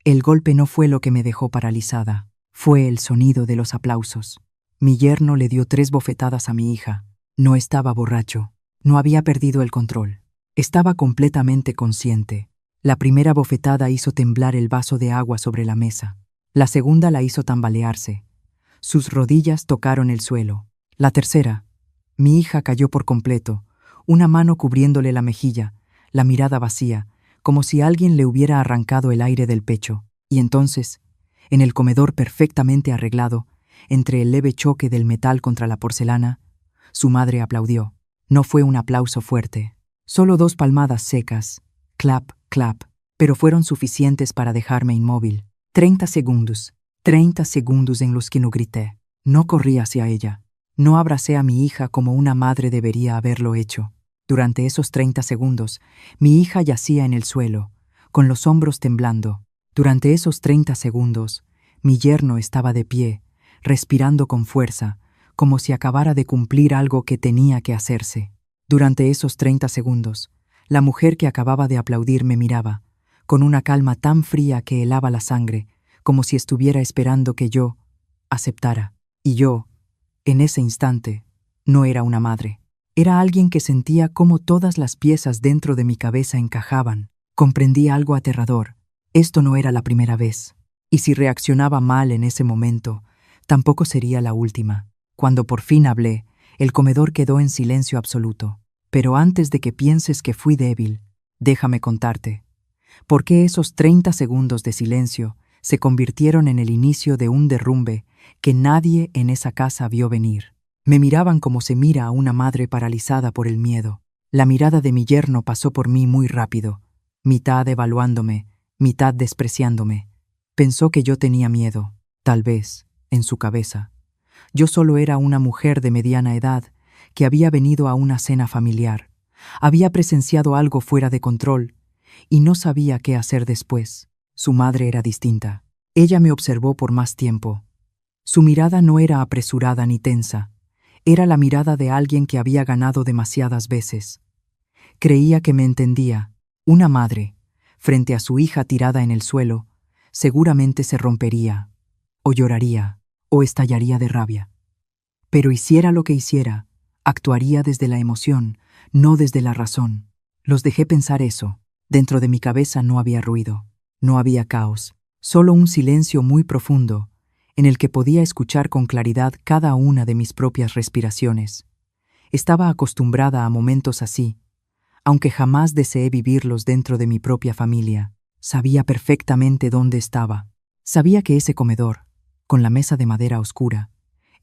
El golpe no fue lo que me dejó paralizada, fue el sonido de los aplausos. Mi yerno le dio 3 bofetadas a mi hija. No estaba borracho, no había perdido el control. Estaba completamente consciente. La primera bofetada hizo temblar el vaso de agua sobre la mesa. La segunda la hizo tambalearse. Sus rodillas tocaron el suelo. La tercera, mi hija cayó por completo, una mano cubriéndole la mejilla, la mirada vacía, como si alguien le hubiera arrancado el aire del pecho. Y entonces, en el comedor perfectamente arreglado, entre el leve choque del metal contra la porcelana, su madre aplaudió. No fue un aplauso fuerte, solo 2 palmadas secas, clap, clap, pero fueron suficientes para dejarme inmóvil. 30 segundos en los que no grité. No corrí hacia ella. No abracé a mi hija como una madre debería haberlo hecho. Durante esos 30 segundos, mi hija yacía en el suelo, con los hombros temblando. Durante esos 30 segundos, mi yerno estaba de pie, respirando con fuerza, como si acabara de cumplir algo que tenía que hacerse. Durante esos 30 segundos, la mujer que acababa de aplaudir me miraba, con una calma tan fría que helaba la sangre, como si estuviera esperando que yo aceptara. Y yo, en ese instante, no era una madre. Era alguien que sentía cómo todas las piezas dentro de mi cabeza encajaban. Comprendí algo aterrador. Esto no era la primera vez. Y si reaccionaba mal en ese momento, tampoco sería la última. Cuando por fin hablé, el comedor quedó en silencio absoluto. Pero antes de que pienses que fui débil, déjame contarte. ¿Por qué esos 30 segundos de silencio se convirtieron en el inicio de un derrumbe que nadie en esa casa vio venir? Me miraban como se mira a una madre paralizada por el miedo. La mirada de mi yerno pasó por mí muy rápido, mitad evaluándome, mitad despreciándome. Pensó que yo tenía miedo, tal vez, en su cabeza. Yo solo era una mujer de mediana edad que había venido a una cena familiar. Había presenciado algo fuera de control y no sabía qué hacer después. Su madre era distinta. Ella me observó por más tiempo. Su mirada no era apresurada ni tensa. Era la mirada de alguien que había ganado demasiadas veces. Creía que me entendía. Una madre, frente a su hija tirada en el suelo, seguramente se rompería, o lloraría, o estallaría de rabia. Pero hiciera lo que hiciera, actuaría desde la emoción, no desde la razón. Los dejé pensar eso. Dentro de mi cabeza no había ruido, no había caos, solo un silencio muy profundo, en el que podía escuchar con claridad cada una de mis propias respiraciones. Estaba acostumbrada a momentos así, aunque jamás deseé vivirlos dentro de mi propia familia. Sabía perfectamente dónde estaba. Sabía que ese comedor, con la mesa de madera oscura,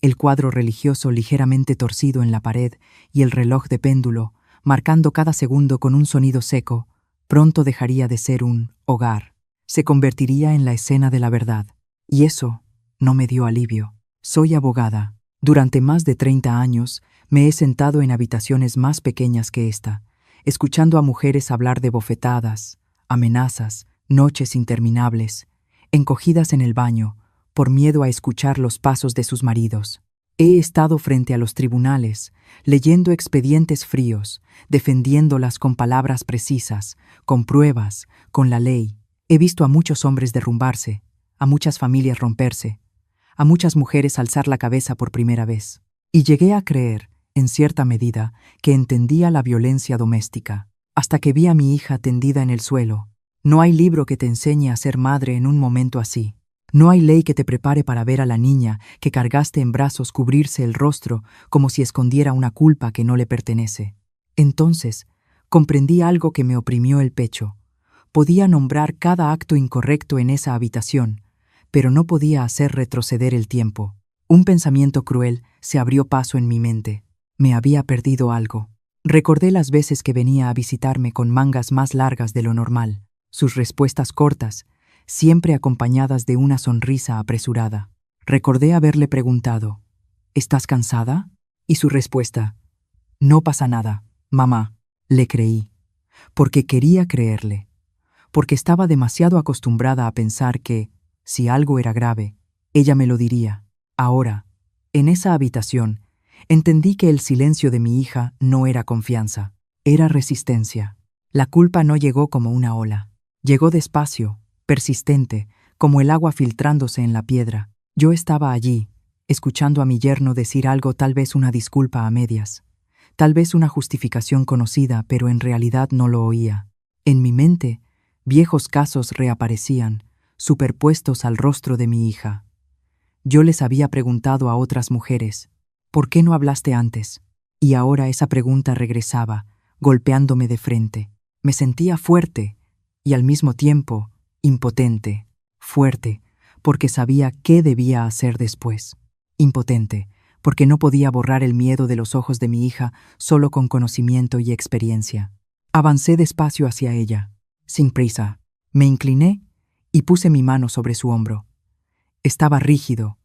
el cuadro religioso ligeramente torcido en la pared y el reloj de péndulo, marcando cada segundo con un sonido seco, pronto dejaría de ser un hogar. Se convertiría en la escena de la verdad. Y eso no me dio alivio. Soy abogada. Durante más de 30 años me he sentado en habitaciones más pequeñas que esta, escuchando a mujeres hablar de bofetadas, amenazas, noches interminables, encogidas en el baño, por miedo a escuchar los pasos de sus maridos. He estado frente a los tribunales, leyendo expedientes fríos, defendiéndolas con palabras precisas, con pruebas, con la ley. He visto a muchos hombres derrumbarse, a muchas familias romperse, a muchas mujeres alzar la cabeza por primera vez. Y llegué a creer, en cierta medida, que entendía la violencia doméstica, hasta que vi a mi hija tendida en el suelo. No hay libro que te enseñe a ser madre en un momento así. No hay ley que te prepare para ver a la niña que cargaste en brazos cubrirse el rostro como si escondiera una culpa que no le pertenece. Entonces, comprendí algo que me oprimió el pecho. Podía nombrar cada acto incorrecto en esa habitación, pero no podía hacer retroceder el tiempo. Un pensamiento cruel se abrió paso en mi mente. Me había perdido algo. Recordé las veces que venía a visitarme con mangas más largas de lo normal, sus respuestas cortas, siempre acompañadas de una sonrisa apresurada. Recordé haberle preguntado, ¿estás cansada? Y su respuesta, no pasa nada, mamá. Le creí, porque quería creerle, porque estaba demasiado acostumbrada a pensar que, si algo era grave, ella me lo diría. Ahora, en esa habitación, entendí que el silencio de mi hija no era confianza, era resistencia. La culpa no llegó como una ola, llegó despacio, persistente, como el agua filtrándose en la piedra. Yo estaba allí, escuchando a mi yerno decir algo, tal vez una disculpa a medias, tal vez una justificación conocida, pero en realidad no lo oía. En mi mente, viejos casos reaparecían, superpuestos al rostro de mi hija. Yo les había preguntado a otras mujeres, ¿por qué no hablaste antes? Y ahora esa pregunta regresaba, golpeándome de frente. Me sentía fuerte y al mismo tiempo impotente. Fuerte, porque sabía qué debía hacer después. Impotente, porque no podía borrar el miedo de los ojos de mi hija solo con conocimiento y experiencia. Avancé despacio hacia ella, sin prisa. Me incliné y puse mi mano sobre su hombro. Estaba rígido,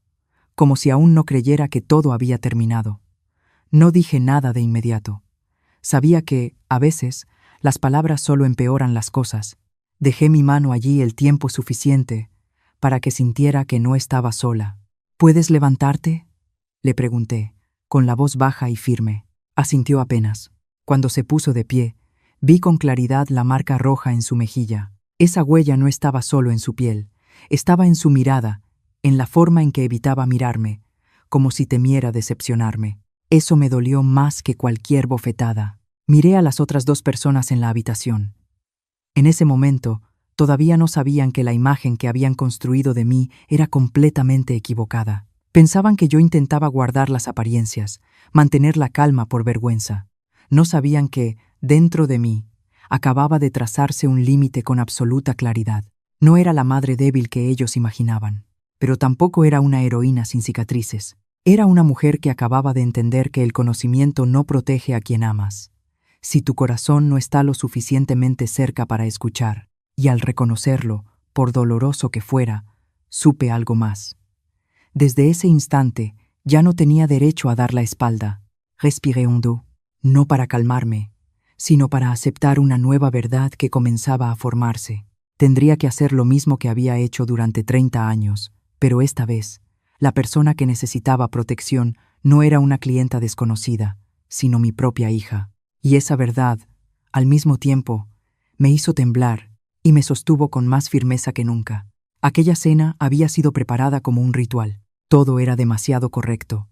como si aún no creyera que todo había terminado. No dije nada de inmediato. Sabía que, a veces, las palabras solo empeoran las cosas. Dejé mi mano allí el tiempo suficiente para que sintiera que no estaba sola. ¿Puedes levantarte?, le pregunté, con la voz baja y firme. Asintió apenas. Cuando se puso de pie, vi con claridad la marca roja en su mejilla. Esa huella no estaba solo en su piel, estaba en su mirada, en la forma en que evitaba mirarme, como si temiera decepcionarme. Eso me dolió más que cualquier bofetada. Miré a las otras dos personas en la habitación. En ese momento, todavía no sabían que la imagen que habían construido de mí era completamente equivocada. Pensaban que yo intentaba guardar las apariencias, mantener la calma por vergüenza. No sabían que, dentro de mí, acababa de trazarse un límite con absoluta claridad. No era la madre débil que ellos imaginaban, pero tampoco era una heroína sin cicatrices. Era una mujer que acababa de entender que el conocimiento no protege a quien amas, si tu corazón no está lo suficientemente cerca para escuchar. Y al reconocerlo, por doloroso que fuera, supe algo más. Desde ese instante, ya no tenía derecho a dar la espalda. Respiré hondo, no para calmarme, sino para aceptar una nueva verdad que comenzaba a formarse. Tendría que hacer lo mismo que había hecho durante 30 años, pero esta vez, la persona que necesitaba protección no era una clienta desconocida, sino mi propia hija. Y esa verdad, al mismo tiempo, me hizo temblar y me sostuvo con más firmeza que nunca. Aquella cena había sido preparada como un ritual. Todo era demasiado correcto,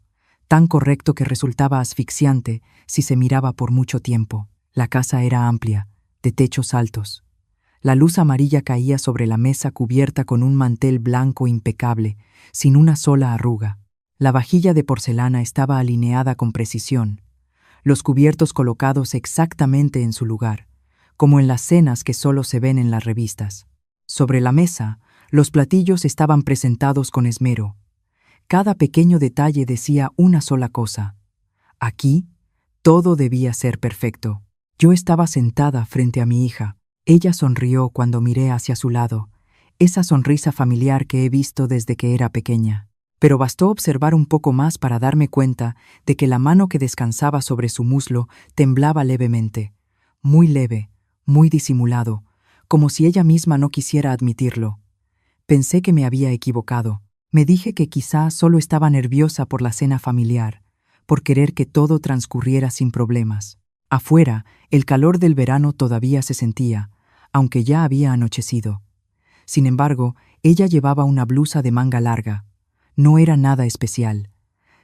tan correcto que resultaba asfixiante si se miraba por mucho tiempo. La casa era amplia, de techos altos. La luz amarilla caía sobre la mesa cubierta con un mantel blanco impecable, sin una sola arruga. La vajilla de porcelana estaba alineada con precisión, los cubiertos colocados exactamente en su lugar, como en las cenas que solo se ven en las revistas. Sobre la mesa, los platillos estaban presentados con esmero. Cada pequeño detalle decía una sola cosa. Aquí, todo debía ser perfecto. Yo estaba sentada frente a mi hija. Ella sonrió cuando miré hacia su lado, esa sonrisa familiar que he visto desde que era pequeña. Pero bastó observar un poco más para darme cuenta de que la mano que descansaba sobre su muslo temblaba levemente, muy leve, muy disimulado, como si ella misma no quisiera admitirlo. Pensé que me había equivocado. Me dije que quizá solo estaba nerviosa por la cena familiar, por querer que todo transcurriera sin problemas. Afuera, el calor del verano todavía se sentía, aunque ya había anochecido. Sin embargo, ella llevaba una blusa de manga larga. No era nada especial.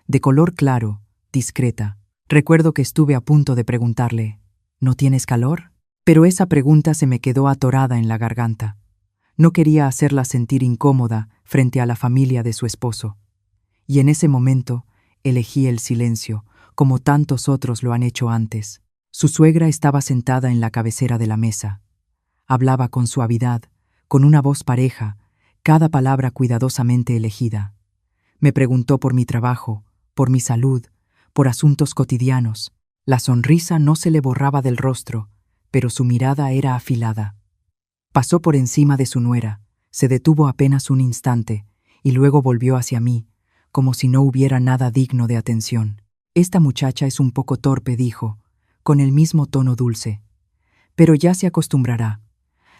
De color claro, discreta. Recuerdo que estuve a punto de preguntarle, ¿no tienes calor? Pero esa pregunta se me quedó atorada en la garganta. No quería hacerla sentir incómoda frente a la familia de su esposo. Y en ese momento, elegí el silencio, como tantos otros lo han hecho antes. Su suegra estaba sentada en la cabecera de la mesa. Hablaba con suavidad, con una voz pareja, cada palabra cuidadosamente elegida. Me preguntó por mi trabajo, por mi salud, por asuntos cotidianos. La sonrisa no se le borraba del rostro, pero su mirada era afilada. Pasó por encima de su nuera, se detuvo apenas un instante, y luego volvió hacia mí, como si no hubiera nada digno de atención. «Esta muchacha es un poco torpe», dijo, con el mismo tono dulce. «Pero ya se acostumbrará.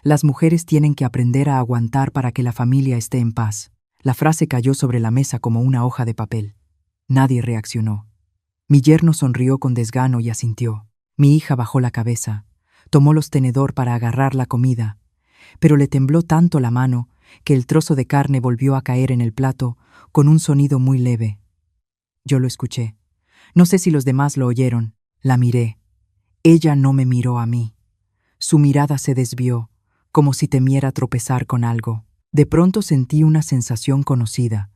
Las mujeres tienen que aprender a aguantar para que la familia esté en paz». La frase cayó sobre la mesa como una hoja de papel. Nadie reaccionó. Mi yerno sonrió con desgano y asintió. Mi hija bajó la cabeza, tomó los tenedor para agarrar la comida, pero le tembló tanto la mano que el trozo de carne volvió a caer en el plato con un sonido muy leve. Yo lo escuché. No sé si los demás lo oyeron. La miré. Ella no me miró a mí. Su mirada se desvió, como si temiera tropezar con algo. De pronto sentí una sensación conocida,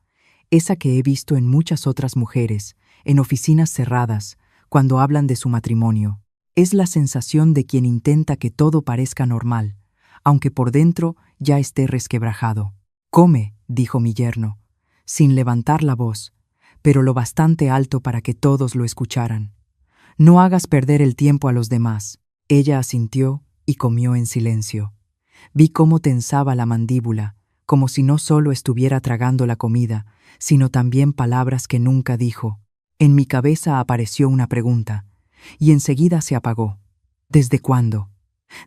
esa que he visto en muchas otras mujeres, en oficinas cerradas, cuando hablan de su matrimonio. Es la sensación de quien intenta que todo parezca normal, aunque por dentro ya esté resquebrajado. «Come», dijo mi yerno, sin levantar la voz, pero lo bastante alto para que todos lo escucharan. «No hagas perder el tiempo a los demás». Ella asintió y comió en silencio. Vi cómo tensaba la mandíbula, como si no solo estuviera tragando la comida, sino también palabras que nunca dijo. En mi cabeza apareció una pregunta, y enseguida se apagó. ¿Desde cuándo?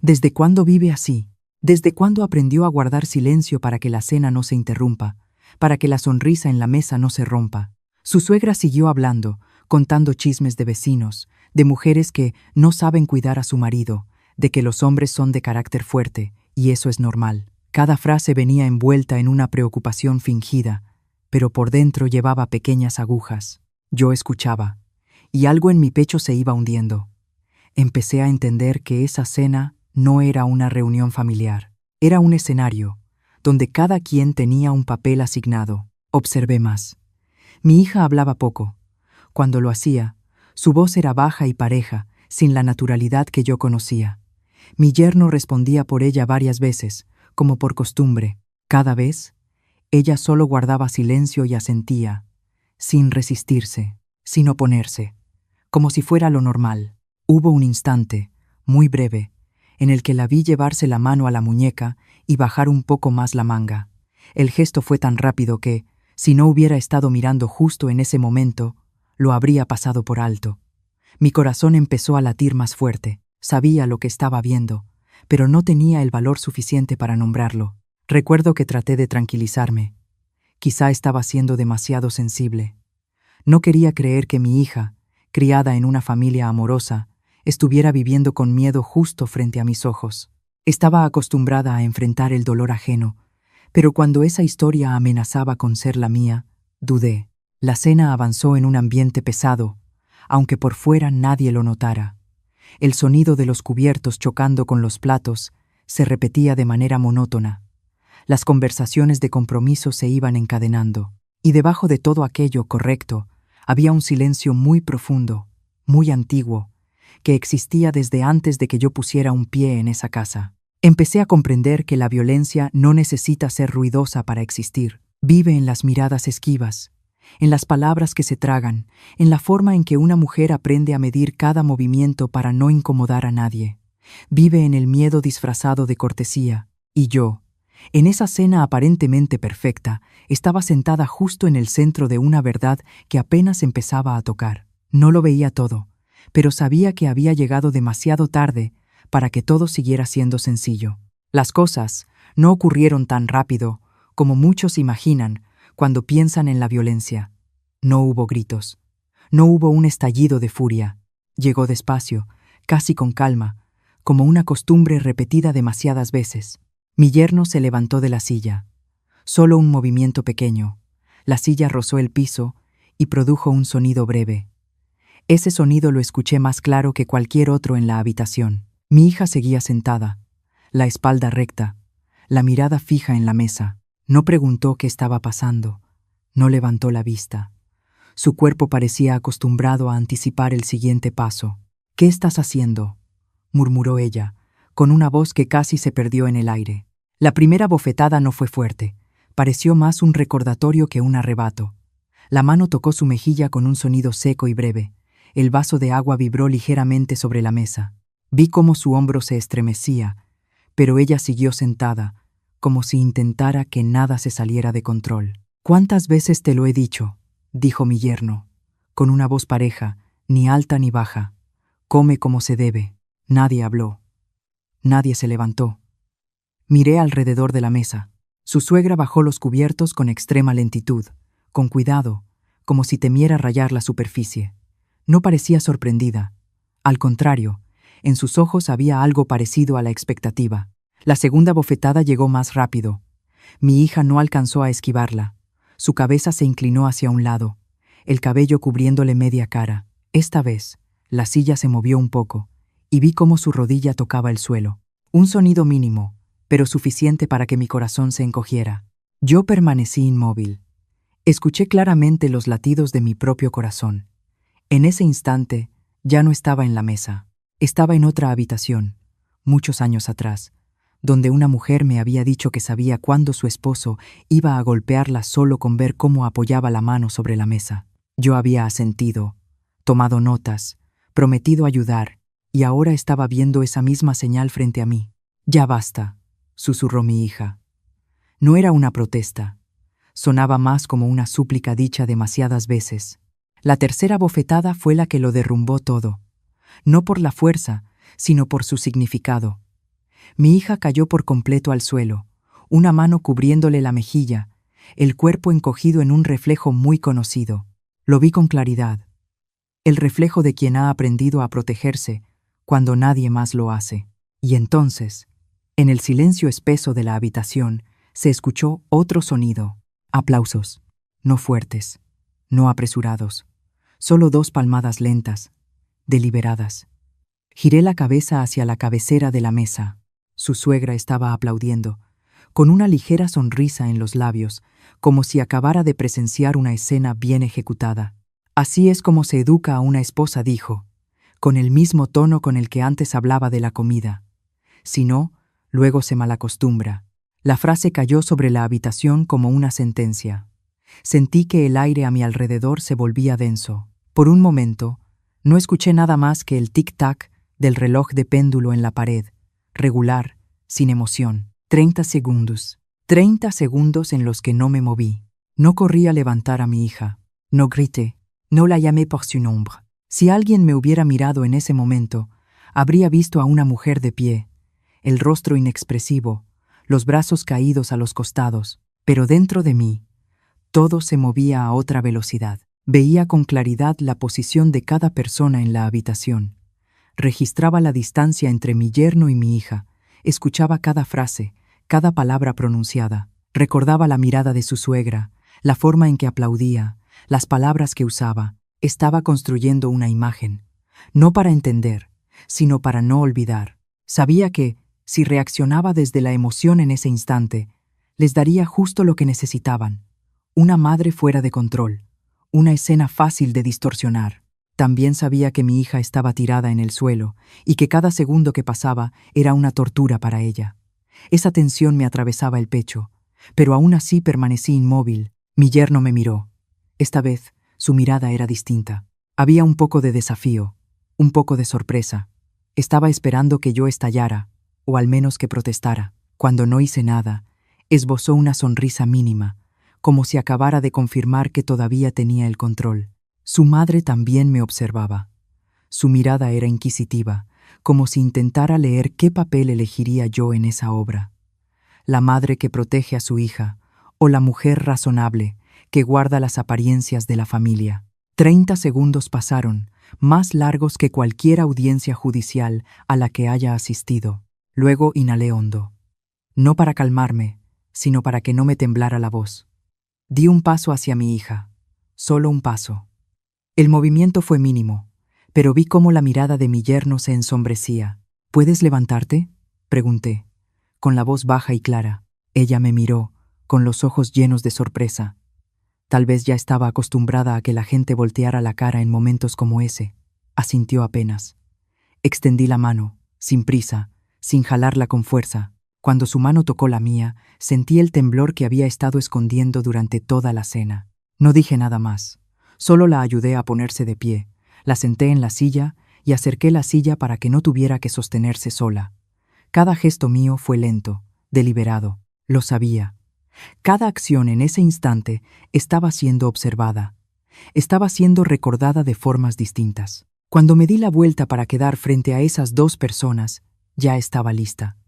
¿Desde cuándo vive así? ¿Desde cuándo aprendió a guardar silencio para que la cena no se interrumpa, para que la sonrisa en la mesa no se rompa? Su suegra siguió hablando, contando chismes de vecinos, de mujeres que no saben cuidar a su marido, de que los hombres son de carácter fuerte, y eso es normal. Cada frase venía envuelta en una preocupación fingida, pero por dentro llevaba pequeñas agujas. Yo escuchaba, y algo en mi pecho se iba hundiendo. Empecé a entender que esa cena no era una reunión familiar, era un escenario, donde cada quien tenía un papel asignado. Observé más. Mi hija hablaba poco. Cuando lo hacía, su voz era baja y pareja, sin la naturalidad que yo conocía. Mi yerno respondía por ella varias veces, como por costumbre. Cada vez, ella solo guardaba silencio y asentía, sin resistirse, sin oponerse, como si fuera lo normal. Hubo un instante, muy breve, en el que la vi llevarse la mano a la muñeca y bajar un poco más la manga. El gesto fue tan rápido que, si no hubiera estado mirando justo en ese momento, lo habría pasado por alto. Mi corazón empezó a latir más fuerte. Sabía lo que estaba viendo, pero no tenía el valor suficiente para nombrarlo. Recuerdo que traté de tranquilizarme. Quizá estaba siendo demasiado sensible. No quería creer que mi hija, criada en una familia amorosa, estuviera viviendo con miedo justo frente a mis ojos. Estaba acostumbrada a enfrentar el dolor ajeno, pero cuando esa historia amenazaba con ser la mía, dudé. La cena avanzó en un ambiente pesado, aunque por fuera nadie lo notara. El sonido de los cubiertos chocando con los platos se repetía de manera monótona. Las conversaciones de compromiso se iban encadenando, y debajo de todo aquello correcto había un silencio muy profundo, muy antiguo, que existía desde antes de que yo pusiera un pie en esa casa. Empecé a comprender que la violencia no necesita ser ruidosa para existir. Vive en las miradas esquivas, en las palabras que se tragan, en la forma en que una mujer aprende a medir cada movimiento para no incomodar a nadie. Vive en el miedo disfrazado de cortesía. Y yo, en esa cena aparentemente perfecta, estaba sentada justo en el centro de una verdad que apenas empezaba a tocar. No lo veía todo, pero sabía que había llegado demasiado tarde para que todo siguiera siendo sencillo. Las cosas no ocurrieron tan rápido como muchos imaginan cuando piensan en la violencia. No hubo gritos, no hubo un estallido de furia. Llegó despacio, casi con calma, como una costumbre repetida demasiadas veces. Mi yerno se levantó de la silla. Solo un movimiento pequeño. La silla rozó el piso y produjo un sonido breve. Ese sonido lo escuché más claro que cualquier otro en la habitación. Mi hija seguía sentada, la espalda recta, la mirada fija en la mesa. No preguntó qué estaba pasando, no levantó la vista. Su cuerpo parecía acostumbrado a anticipar el siguiente paso. «¿Qué estás haciendo?», murmuró ella, con una voz que casi se perdió en el aire. La primera bofetada no fue fuerte, pareció más un recordatorio que un arrebato. La mano tocó su mejilla con un sonido seco y breve. El vaso de agua vibró ligeramente sobre la mesa. Vi cómo su hombro se estremecía, pero ella siguió sentada, como si intentara que nada se saliera de control. «¿Cuántas veces te lo he dicho?», dijo mi yerno, con una voz pareja, ni alta ni baja. «Come como se debe». Nadie habló. Nadie se levantó. Miré alrededor de la mesa. Su suegra bajó los cubiertos con extrema lentitud, con cuidado, como si temiera rayar la superficie. No parecía sorprendida. Al contrario, en sus ojos había algo parecido a la expectativa. La segunda bofetada llegó más rápido. Mi hija no alcanzó a esquivarla. Su cabeza se inclinó hacia un lado, el cabello cubriéndole media cara. Esta vez, la silla se movió un poco, y vi cómo su rodilla tocaba el suelo. Un sonido mínimo, pero suficiente para que mi corazón se encogiera. Yo permanecí inmóvil. Escuché claramente los latidos de mi propio corazón. En ese instante, ya no estaba en la mesa. Estaba en otra habitación, muchos años atrás, donde una mujer me había dicho que sabía cuándo su esposo iba a golpearla solo con ver cómo apoyaba la mano sobre la mesa. Yo había asentido, tomado notas, prometido ayudar, y ahora estaba viendo esa misma señal frente a mí. «Ya basta», susurró mi hija. No era una protesta. Sonaba más como una súplica dicha demasiadas veces. La tercera bofetada fue la que lo derrumbó todo. No por la fuerza, sino por su significado. Mi hija cayó por completo al suelo, una mano cubriéndole la mejilla, el cuerpo encogido en un reflejo muy conocido. Lo vi con claridad. El reflejo de quien ha aprendido a protegerse cuando nadie más lo hace. Y entonces, en el silencio espeso de la habitación, se escuchó otro sonido. Aplausos. No fuertes, no apresurados. Solo 2 palmadas lentas, deliberadas. Giré la cabeza hacia la cabecera de la mesa. Su suegra estaba aplaudiendo, con una ligera sonrisa en los labios, como si acabara de presenciar una escena bien ejecutada. «Así es como se educa a una esposa», dijo, con el mismo tono con el que antes hablaba de la comida. Si no, luego se malacostumbra. La frase cayó sobre la habitación como una sentencia. Sentí que el aire a mi alrededor se volvía denso. Por un momento, no escuché nada más que el tic-tac del reloj de péndulo en la pared, regular, sin emoción. 30 segundos. 30 segundos en los que no me moví. No corrí a levantar a mi hija. No grité. No la llamé por su nombre. Si alguien me hubiera mirado en ese momento, habría visto a una mujer de pie, el rostro inexpresivo, los brazos caídos a los costados, pero dentro de mí, todo se movía a otra velocidad. Veía con claridad la posición de cada persona en la habitación. Registraba la distancia entre mi yerno y mi hija, escuchaba cada frase, cada palabra pronunciada. Recordaba la mirada de su suegra, la forma en que aplaudía, las palabras que usaba. Estaba construyendo una imagen, no para entender, sino para no olvidar. Sabía que, si reaccionaba desde la emoción en ese instante, les daría justo lo que necesitaban. Una madre fuera de control, una escena fácil de distorsionar. También sabía que mi hija estaba tirada en el suelo y que cada segundo que pasaba era una tortura para ella. Esa tensión me atravesaba el pecho, pero aún así permanecí inmóvil. Mi yerno me miró. Esta vez, su mirada era distinta. Había un poco de desafío, un poco de sorpresa. Estaba esperando que yo estallara, o al menos que protestara. Cuando no hice nada, esbozó una sonrisa mínima, como si acabara de confirmar que todavía tenía el control. Su madre también me observaba. Su mirada era inquisitiva, como si intentara leer qué papel elegiría yo en esa obra. La madre que protege a su hija, o la mujer razonable que guarda las apariencias de la familia. 30 segundos pasaron, más largos que cualquier audiencia judicial a la que haya asistido. Luego inhalé hondo. No para calmarme, sino para que no me temblara la voz. Di un paso hacia mi hija, solo un paso. El movimiento fue mínimo, pero vi cómo la mirada de mi yerno se ensombrecía. «¿Puedes levantarte?», pregunté, con la voz baja y clara. Ella me miró, con los ojos llenos de sorpresa. Tal vez ya estaba acostumbrada a que la gente volteara la cara en momentos como ese. Asintió apenas. Extendí la mano, sin prisa, sin jalarla con fuerza. Cuando su mano tocó la mía, sentí el temblor que había estado escondiendo durante toda la cena. No dije nada más. Solo la ayudé a ponerse de pie. La senté en la silla y acerqué la silla para que no tuviera que sostenerse sola. Cada gesto mío fue lento, deliberado. Lo sabía. Cada acción en ese instante estaba siendo observada. Estaba siendo recordada de formas distintas. Cuando me di la vuelta para quedar frente a esas 2 personas, ya estaba lista.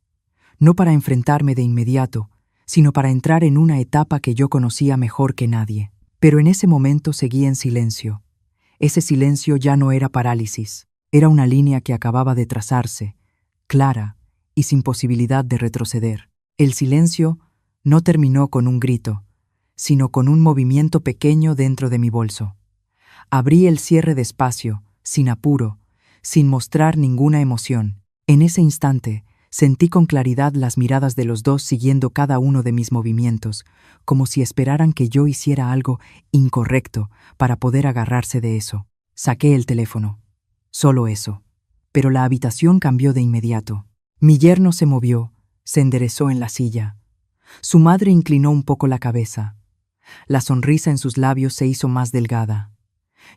No para enfrentarme de inmediato, sino para entrar en una etapa que yo conocía mejor que nadie. Pero en ese momento seguí en silencio. Ese silencio ya no era parálisis, era una línea que acababa de trazarse, clara, y sin posibilidad de retroceder. El silencio no terminó con un grito, sino con un movimiento pequeño dentro de mi bolso. Abrí el cierre despacio, sin apuro, sin mostrar ninguna emoción. En ese instante, sentí con claridad las miradas de los dos siguiendo cada uno de mis movimientos, como si esperaran que yo hiciera algo incorrecto para poder agarrarse de eso. Saqué el teléfono. Solo eso. Pero la habitación cambió de inmediato. Mi yerno se movió, se enderezó en la silla. Su madre inclinó un poco la cabeza. La sonrisa en sus labios se hizo más delgada.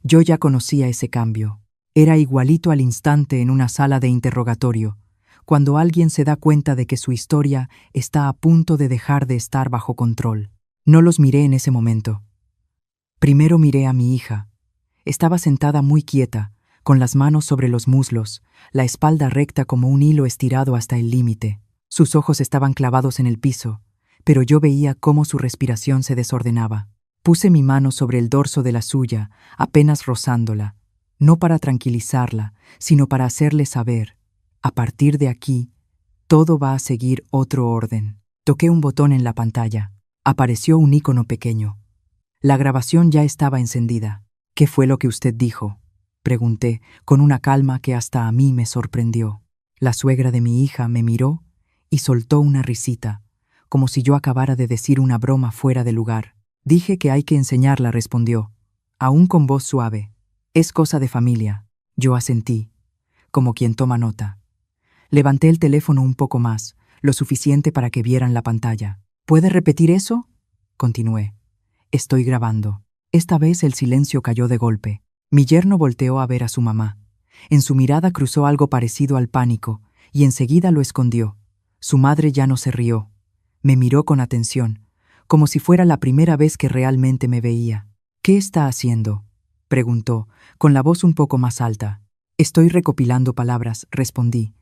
Yo ya conocía ese cambio. Era igualito al instante en una sala de interrogatorio, cuando alguien se da cuenta de que su historia está a punto de dejar de estar bajo control. No los miré en ese momento. Primero miré a mi hija. Estaba sentada muy quieta, con las manos sobre los muslos, la espalda recta como un hilo estirado hasta el límite. Sus ojos estaban clavados en el piso, pero yo veía cómo su respiración se desordenaba. Puse mi mano sobre el dorso de la suya, apenas rozándola, no para tranquilizarla, sino para hacerle saber, a partir de aquí, todo va a seguir otro orden. Toqué un botón en la pantalla. Apareció un icono pequeño. La grabación ya estaba encendida. ¿Qué fue lo que usted dijo?, pregunté, con una calma que hasta a mí me sorprendió. La suegra de mi hija me miró y soltó una risita, como si yo acabara de decir una broma fuera de lugar. Dije que hay que enseñarla, respondió, aún con voz suave. Es cosa de familia. Yo asentí, como quien toma nota. Levanté el teléfono un poco más, lo suficiente para que vieran la pantalla. ¿Puede repetir eso?, continué. Estoy grabando. Esta vez el silencio cayó de golpe. Mi yerno volteó a ver a su mamá. En su mirada cruzó algo parecido al pánico, y enseguida lo escondió. Su madre ya no se rió. Me miró con atención, como si fuera la primera vez que realmente me veía. ¿Qué está haciendo?, preguntó, con la voz un poco más alta. Estoy recopilando palabras, respondí,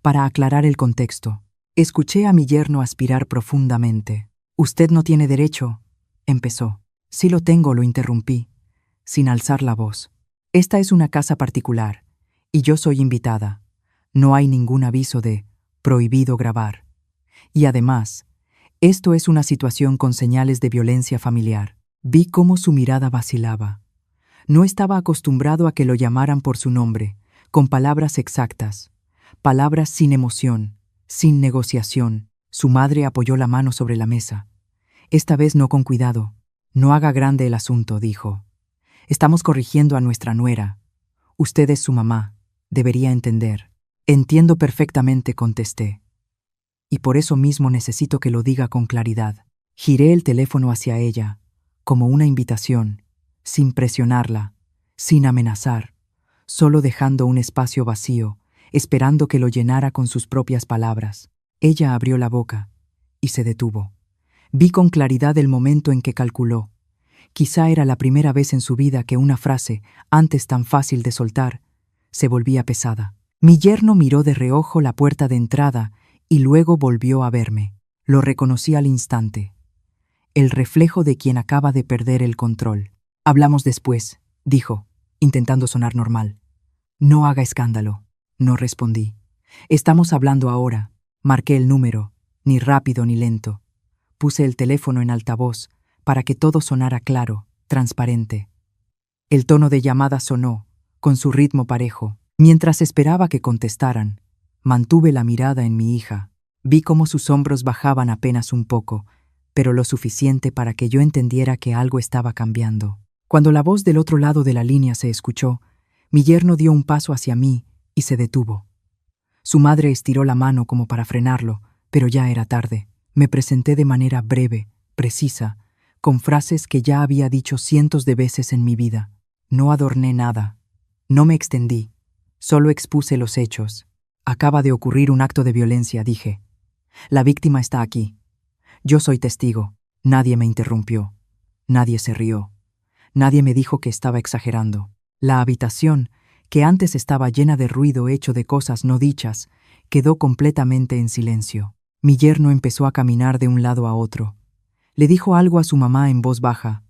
para aclarar el contexto. Escuché a mi yerno aspirar profundamente. Usted no tiene derecho, empezó. Sí lo tengo, lo interrumpí, sin alzar la voz. Esta es una casa particular, y yo soy invitada. No hay ningún aviso de prohibido grabar. Y además, esto es una situación con señales de violencia familiar. Vi cómo su mirada vacilaba. No estaba acostumbrado a que lo llamaran por su nombre, con palabras exactas, palabras sin emoción, sin negociación. Su madre apoyó la mano sobre la mesa. Esta vez no con cuidado. No haga grande el asunto, dijo. Estamos corrigiendo a nuestra nuera. Usted es su mamá. Debería entender. Entiendo perfectamente, contesté. Y por eso mismo necesito que lo diga con claridad. Giré el teléfono hacia ella, como una invitación, sin presionarla, sin amenazar, solo dejando un espacio vacío, esperando que lo llenara con sus propias palabras. Ella abrió la boca y se detuvo. Vi con claridad el momento en que calculó. Quizá era la primera vez en su vida que una frase, antes tan fácil de soltar, se volvía pesada. Mi yerno miró de reojo la puerta de entrada y luego volvió a verme. Lo reconocí al instante. El reflejo de quien acaba de perder el control. Hablamos después, dijo, intentando sonar normal. No haga escándalo. No respondí. Estamos hablando ahora. Marqué el número, ni rápido ni lento. Puse el teléfono en altavoz para que todo sonara claro, transparente. El tono de llamada sonó, con su ritmo parejo. Mientras esperaba que contestaran, mantuve la mirada en mi hija. Vi cómo sus hombros bajaban apenas un poco, pero lo suficiente para que yo entendiera que algo estaba cambiando. Cuando la voz del otro lado de la línea se escuchó, mi yerno dio un paso hacia mí y se detuvo. Su madre estiró la mano como para frenarlo, pero ya era tarde. Me presenté de manera breve, precisa, con frases que ya había dicho cientos de veces en mi vida. No adorné nada. No me extendí. Solo expuse los hechos. Acaba de ocurrir un acto de violencia, dije. La víctima está aquí. Yo soy testigo. Nadie me interrumpió. Nadie se rió. Nadie me dijo que estaba exagerando. La habitación, que antes estaba llena de ruido hecho de cosas no dichas, quedó completamente en silencio. Mi yerno empezó a caminar de un lado a otro. Le dijo algo a su mamá en voz baja,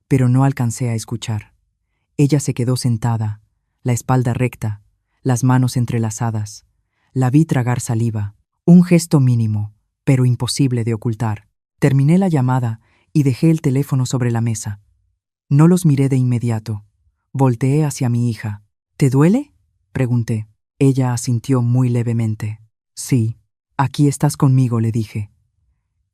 pero no alcancé a escuchar. Ella se quedó sentada, la espalda recta, las manos entrelazadas. La vi tragar saliva. Un gesto mínimo, pero imposible de ocultar. Terminé la llamada y dejé el teléfono sobre la mesa. No los miré de inmediato. Volteé hacia mi hija. ¿Te duele?, pregunté. Ella asintió muy levemente. Sí, aquí estás conmigo, le dije.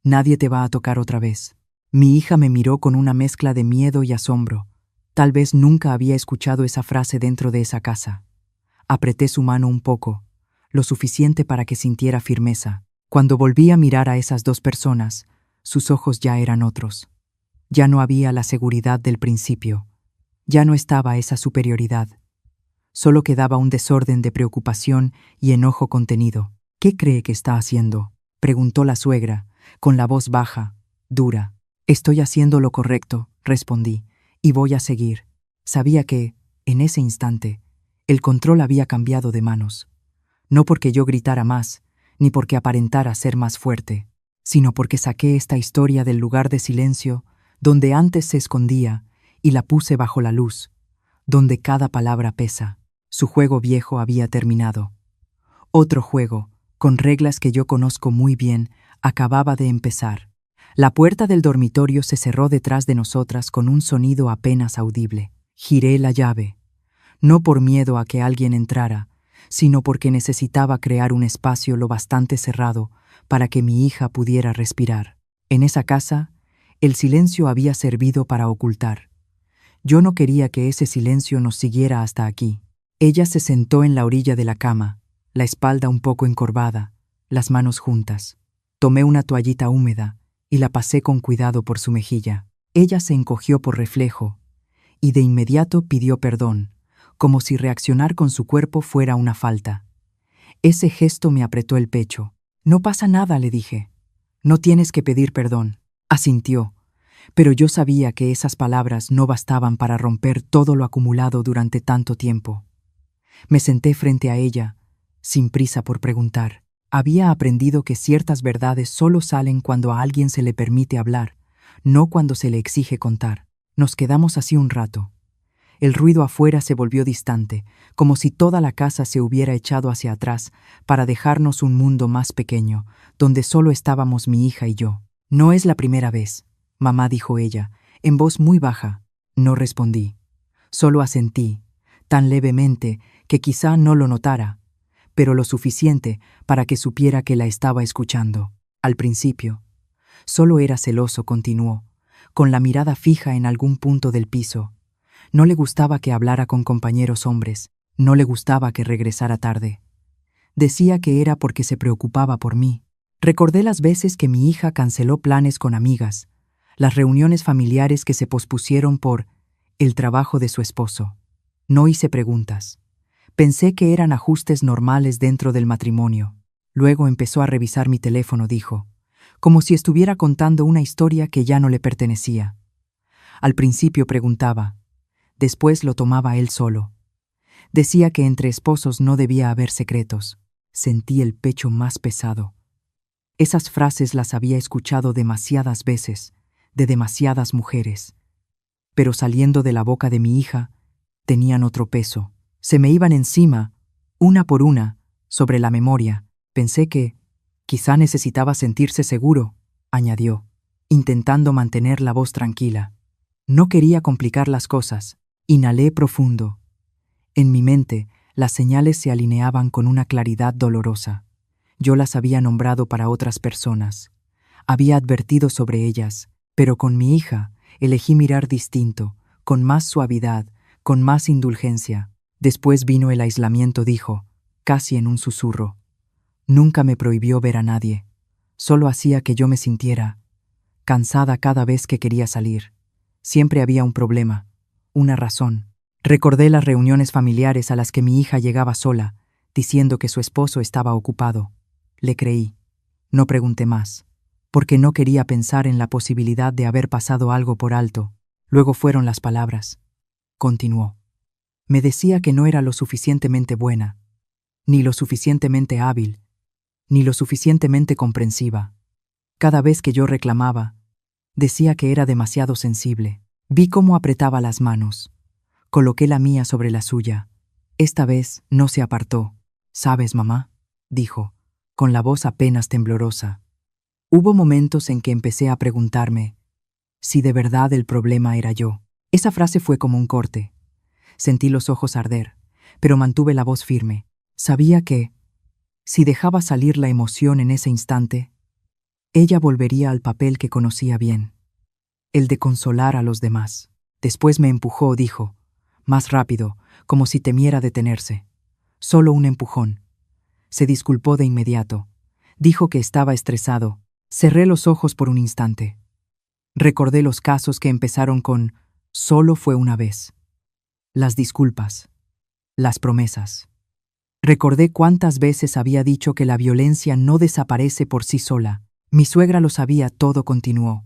Nadie te va a tocar otra vez. Mi hija me miró con una mezcla de miedo y asombro. Tal vez nunca había escuchado esa frase dentro de esa casa. Apreté su mano un poco, lo suficiente para que sintiera firmeza. Cuando volví a mirar a esas dos personas, sus ojos ya eran otros. Ya no había la seguridad del principio. Ya no estaba esa superioridad. Solo quedaba un desorden de preocupación y enojo contenido. ¿Qué cree que está haciendo?, preguntó la suegra, con la voz baja, dura. Estoy haciendo lo correcto, respondí, y voy a seguir. Sabía que, en ese instante, el control había cambiado de manos. No porque yo gritara más, ni porque aparentara ser más fuerte, sino porque saqué esta historia del lugar de silencio donde antes se escondía y la puse bajo la luz, donde cada palabra pesa. Su juego viejo había terminado. Otro juego, con reglas que yo conozco muy bien, acababa de empezar. La puerta del dormitorio se cerró detrás de nosotras con un sonido apenas audible. Giré la llave, no por miedo a que alguien entrara, sino porque necesitaba crear un espacio lo bastante cerrado para que mi hija pudiera respirar. En esa casa, el silencio había servido para ocultar. Yo no quería que ese silencio nos siguiera hasta aquí. Ella se sentó en la orilla de la cama, la espalda un poco encorvada, las manos juntas. Tomé una toallita húmeda y la pasé con cuidado por su mejilla. Ella se encogió por reflejo y de inmediato pidió perdón, como si reaccionar con su cuerpo fuera una falta. Ese gesto me apretó el pecho. No pasa nada, le dije. No tienes que pedir perdón. Asintió, pero yo sabía que esas palabras no bastaban para romper todo lo acumulado durante tanto tiempo. Me senté frente a ella, sin prisa por preguntar. Había aprendido que ciertas verdades solo salen cuando a alguien se le permite hablar, no cuando se le exige contar. Nos quedamos así un rato. El ruido afuera se volvió distante, como si toda la casa se hubiera echado hacia atrás para dejarnos un mundo más pequeño, donde solo estábamos mi hija y yo. No es la primera vez, mamá, dijo ella, en voz muy baja. No respondí. Solo asentí, tan levemente que quizá no lo notara, pero lo suficiente para que supiera que la estaba escuchando. Al principio, solo era celoso, continuó, con la mirada fija en algún punto del piso. No le gustaba que hablara con compañeros hombres, no le gustaba que regresara tarde. Decía que era porque se preocupaba por mí. Recordé las veces que mi hija canceló planes con amigas, las reuniones familiares que se pospusieron por el trabajo de su esposo. No hice preguntas. Pensé que eran ajustes normales dentro del matrimonio. Luego empezó a revisar mi teléfono, dijo, como si estuviera contando una historia que ya no le pertenecía. Al principio preguntaba, después lo tomaba él solo. Decía que entre esposos no debía haber secretos. Sentí el pecho más pesado. Esas frases las había escuchado demasiadas veces, de demasiadas mujeres. Pero saliendo de la boca de mi hija, tenían otro peso. Se me iban encima, una por una, sobre la memoria. Pensé que quizá necesitaba sentirse seguro, añadió, intentando mantener la voz tranquila. No quería complicar las cosas. Inhalé profundo. En mi mente, las señales se alineaban con una claridad dolorosa. Yo las había nombrado para otras personas. Había advertido sobre ellas, pero con mi hija elegí mirar distinto, con más suavidad, con más indulgencia. Después vino el aislamiento, dijo, casi en un susurro. Nunca me prohibió ver a nadie. Solo hacía que yo me sintiera cansada cada vez que quería salir. Siempre había un problema, una razón. Recordé las reuniones familiares a las que mi hija llegaba sola, diciendo que su esposo estaba ocupado. Le creí. No pregunté más, porque no quería pensar en la posibilidad de haber pasado algo por alto. Luego fueron las palabras. Continuó. Me decía que no era lo suficientemente buena, ni lo suficientemente hábil, ni lo suficientemente comprensiva. Cada vez que yo reclamaba, decía que era demasiado sensible. Vi cómo apretaba las manos. Coloqué la mía sobre la suya. Esta vez no se apartó. ¿Sabes, mamá?, dijo, con la voz apenas temblorosa. Hubo momentos en que empecé a preguntarme si de verdad el problema era yo. Esa frase fue como un corte. Sentí los ojos arder, pero mantuve la voz firme. Sabía que, si dejaba salir la emoción en ese instante, ella volvería al papel que conocía bien, el de consolar a los demás. Después me empujó, dijo, más rápido, como si temiera detenerse. Solo un empujón. Se disculpó de inmediato. Dijo que estaba estresado. Cerré los ojos por un instante. Recordé los casos que empezaron con «solo fue una vez». Las disculpas. Las promesas. Recordé cuántas veces había dicho que la violencia no desaparece por sí sola. Mi suegra lo sabía, todo continuó.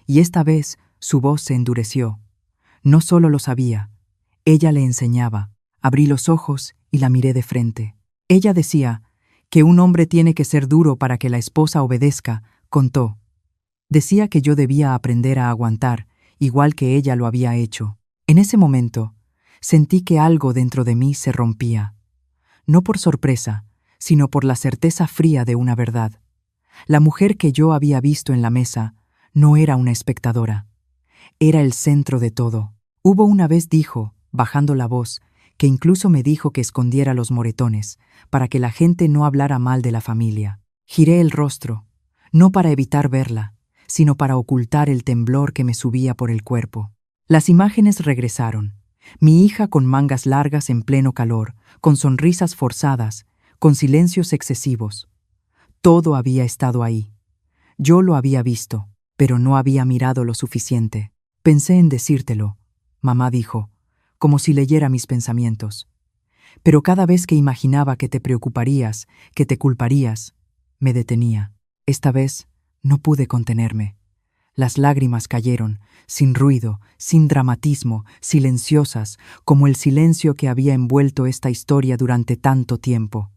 Y esta vez su voz se endureció. No solo lo sabía, ella le enseñaba. Abrí los ojos y la miré de frente. Ella decía que un hombre tiene que ser duro para que la esposa obedezca, contó. Decía que yo debía aprender a aguantar, igual que ella lo había hecho. En ese momento, sentí que algo dentro de mí se rompía. No por sorpresa, sino por la certeza fría de una verdad. La mujer que yo había visto en la mesa no era una espectadora. Era el centro de todo. Hubo una vez, dijo, bajando la voz, que incluso me dijo que escondiera los moretones, para que la gente no hablara mal de la familia. Giré el rostro, no para evitar verla, sino para ocultar el temblor que me subía por el cuerpo. Las imágenes regresaron. Mi hija con mangas largas en pleno calor, con sonrisas forzadas, con silencios excesivos. Todo había estado ahí. Yo lo había visto, pero no había mirado lo suficiente. Pensé en decírtelo, mamá dijo, como si leyera mis pensamientos. Pero cada vez que imaginaba que te preocuparías, que te culparías, me detenía. Esta vez no pude contenerme. Las lágrimas cayeron, sin ruido, sin dramatismo, silenciosas, como el silencio que había envuelto esta historia durante tanto tiempo.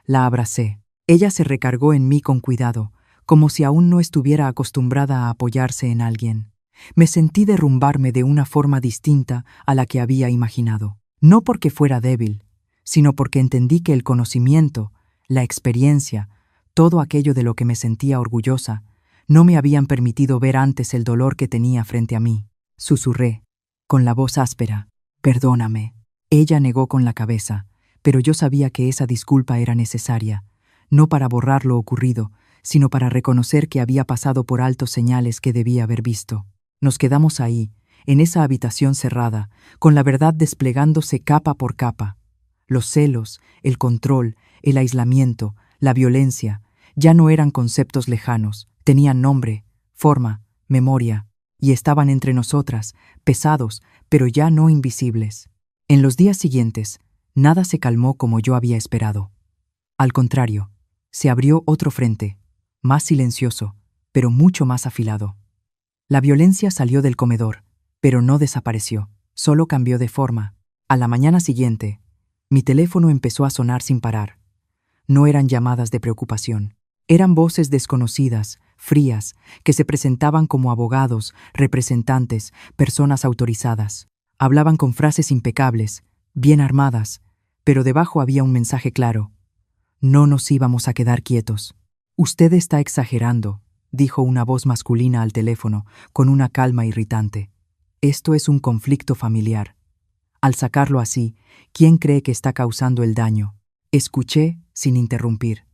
La abracé. Ella se recargó en mí con cuidado, como si aún no estuviera acostumbrada a apoyarse en alguien. Me sentí derrumbarme de una forma distinta a la que había imaginado. No porque fuera débil, sino porque entendí que el conocimiento, la experiencia, todo aquello de lo que me sentía orgullosa, no me habían permitido ver antes el dolor que tenía frente a mí. Susurré, con la voz áspera, «Perdóname». Ella negó con la cabeza, pero yo sabía que esa disculpa era necesaria, no para borrar lo ocurrido, sino para reconocer que había pasado por alto señales que debía haber visto. Nos quedamos ahí, en esa habitación cerrada, con la verdad desplegándose capa por capa. Los celos, el control, el aislamiento, la violencia, ya no eran conceptos lejanos, tenían nombre, forma, memoria, y estaban entre nosotras, pesados, pero ya no invisibles. En los días siguientes, nada se calmó como yo había esperado. Al contrario, se abrió otro frente, más silencioso, pero mucho más afilado. La violencia salió del comedor, pero no desapareció, solo cambió de forma. A la mañana siguiente, mi teléfono empezó a sonar sin parar. No eran llamadas de preocupación, eran voces desconocidas, frías, que se presentaban como abogados, representantes, personas autorizadas. Hablaban con frases impecables, bien armadas, pero debajo había un mensaje claro. No nos íbamos a quedar quietos. Usted está exagerando, dijo una voz masculina al teléfono, con una calma irritante. Esto es un conflicto familiar. Al sacarlo así, ¿quién cree que está causando el daño? Escuché sin interrumpir.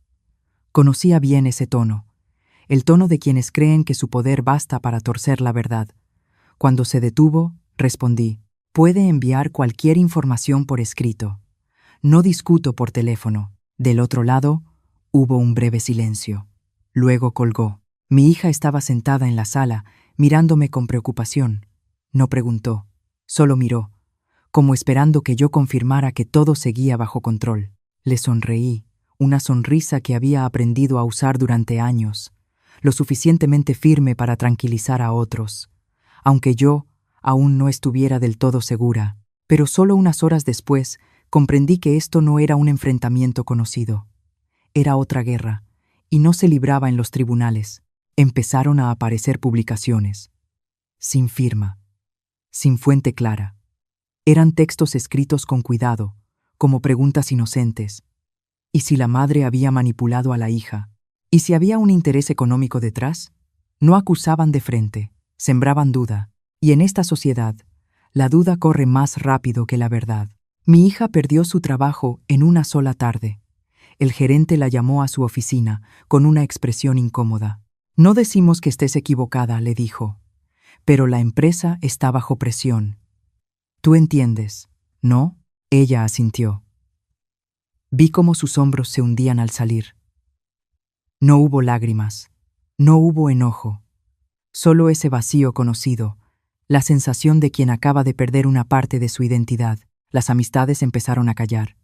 Conocía bien ese tono, el tono de quienes creen que su poder basta para torcer la verdad. Cuando se detuvo, respondí, puede enviar cualquier información por escrito. No discuto por teléfono. Del otro lado, hubo un breve silencio. Luego colgó. Mi hija estaba sentada en la sala, mirándome con preocupación. No preguntó, solo miró, como esperando que yo confirmara que todo seguía bajo control. Le sonreí, una sonrisa que había aprendido a usar durante años, lo suficientemente firme para tranquilizar a otros, aunque yo aún no estuviera del todo segura. Pero solo unas horas después comprendí que esto no era un enfrentamiento conocido. Era otra guerra, y no se libraba en los tribunales. Empezaron a aparecer publicaciones, sin firma, sin fuente clara. Eran textos escritos con cuidado, como preguntas inocentes. ¿Y si la madre había manipulado a la hija? ¿Y si había un interés económico detrás? No acusaban de frente, sembraban duda. Y en esta sociedad, la duda corre más rápido que la verdad. Mi hija perdió su trabajo en una sola tarde. El gerente la llamó a su oficina con una expresión incómoda. No decimos que estés equivocada, le dijo, pero la empresa está bajo presión. ¿Tú entiendes? ¿No? Ella asintió. Vi cómo sus hombros se hundían al salir. No hubo lágrimas, no hubo enojo, solo ese vacío conocido, la sensación de quien acaba de perder una parte de su identidad. Las amistades empezaron a callar,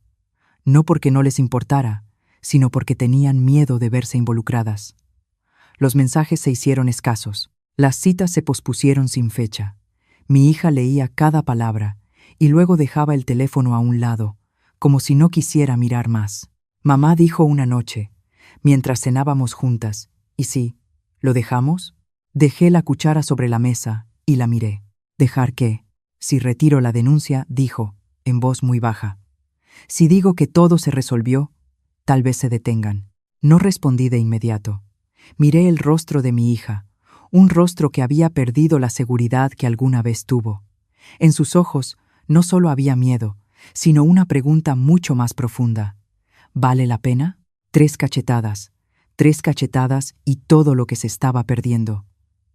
no porque no les importara, sino porque tenían miedo de verse involucradas. Los mensajes se hicieron escasos, las citas se pospusieron sin fecha. Mi hija leía cada palabra y luego dejaba el teléfono a un lado, como si no quisiera mirar más. Mamá dijo una noche, mientras cenábamos juntas, ¿y sí? ¿Lo dejamos? Dejé la cuchara sobre la mesa y la miré. ¿Dejar qué? Si retiro la denuncia, dijo, en voz muy baja. Si digo que todo se resolvió, tal vez se detengan. No respondí de inmediato. Miré el rostro de mi hija, un rostro que había perdido la seguridad que alguna vez tuvo. En sus ojos no solo había miedo, sino una pregunta mucho más profunda. ¿Vale la pena? 3 cachetadas y todo lo que se estaba perdiendo.